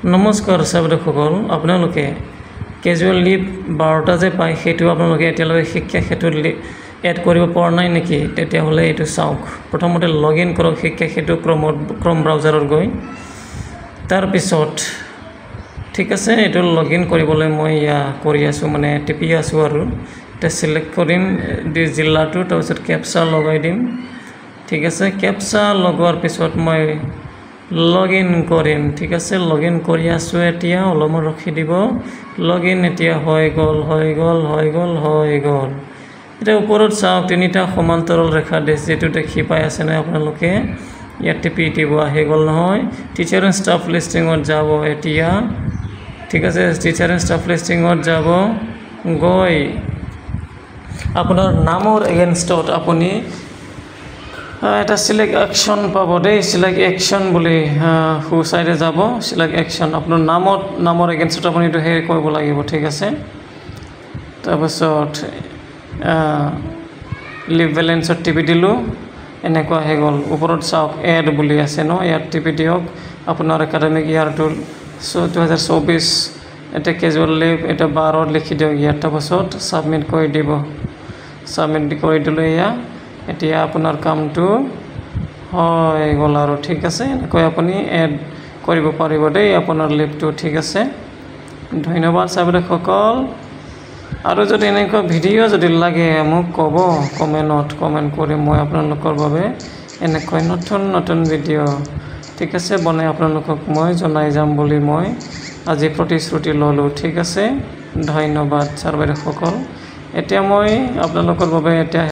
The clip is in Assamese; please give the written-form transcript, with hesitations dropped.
নমস্কাৰ চাবদৰ্শকসকল আপোনালোকে কেজুৱেল লিভ 12টা যে পায় সেইটো আপোনালোকে এতিয়ালৈকে শিক্ষা সেতুত এড কৰিব পৰা নাই নেকি তেতিয়াহ'লে এইটো চাওক প্ৰথমতে লগইন কৰক শিক্ষা সেতু ক্ৰম ব্ৰাউজাৰত গৈ তাৰপিছত ঠিক আছে এইটো লগইন কৰিবলৈ মই কৰি আছো মানে টিপি আছো আৰু এটা সিলেক্ট কৰিম জিলাটো তাৰপিছত কেপচা লগাই দিম ঠিক আছে কেপচা লগোৱাৰ পিছত মই লগইন কৰিম ঠিক আছে লগইন কৰি আছো এতিয়া অলপমান ৰখি দিব লগইন এতিয়া হৈ গল এটা ওপৰত চাওক তিনিটা সমান্তৰাল ৰেখা দিছে যেটো দেখি পাই আছে না আপোনালোকে ইয়াত টিপি দিব আহি গল নহয় টিচাৰ এণ্ড ষ্টাফ লিষ্টিঙত যাব এতিয়া ঠিক আছে টিচাৰ এণ্ড ষ্টাফ লিষ্টিঙত যাব গৈ আপোনাৰ নামৰ এগেইনষ্টত আপুনি এটা সিলেক্ট অ্যাকশন পাব দেই সিলেক্ট অ্যাকশন বুলি হু সাইডে যাব সিলেক্ট অ্যাকশন আপোনাৰ নামৰ এগেইনষ্টত আপুনি এটো হে কৰিব লাগিব ঠিক আছে তাৰপিছত লিভ ব্যালেন্সত টিপি দিলো এনেকুৱা হে গল ওপৰত চাওক এড বুলি আছে ন ইয়াত টিপি দিয়ক আপোনাৰ একাডেমিক ইয়াৰটো 2024 এটা কেজুৱেল লিভ এটা 12 লিখি দিয়ক ইয়াত তাৰপিছত সাবমিট কৰি দিব সাবমিট কৰি দিলে এতিয়া আপোনাৰ কামটো হৈ গল আৰু ঠিক আছে এনেকৈ আপুনি এড কৰিব পাৰিব দেই আপোনাৰ লিভটো ঠিক আছে ধন্যবাদ চাবদৰ্শকসকল আৰু যদি এনেকুৱা ভিডিও যদি লাগে মোক ক'ব কমেন্ট কৰি মই আপোনালোকৰ বাবে এনেকৈ নতুন ভিডিও ঠিক আছে বনাই আপোনালোকক মই জনাই যাম বুলি মই আজি প্ৰতিশ্ৰুতি ললো ঠিক আছে ধন্যবাদ চাবদৰ্শকসকল এতিয়া মই আপোনালোকৰ বাবে এতিয়া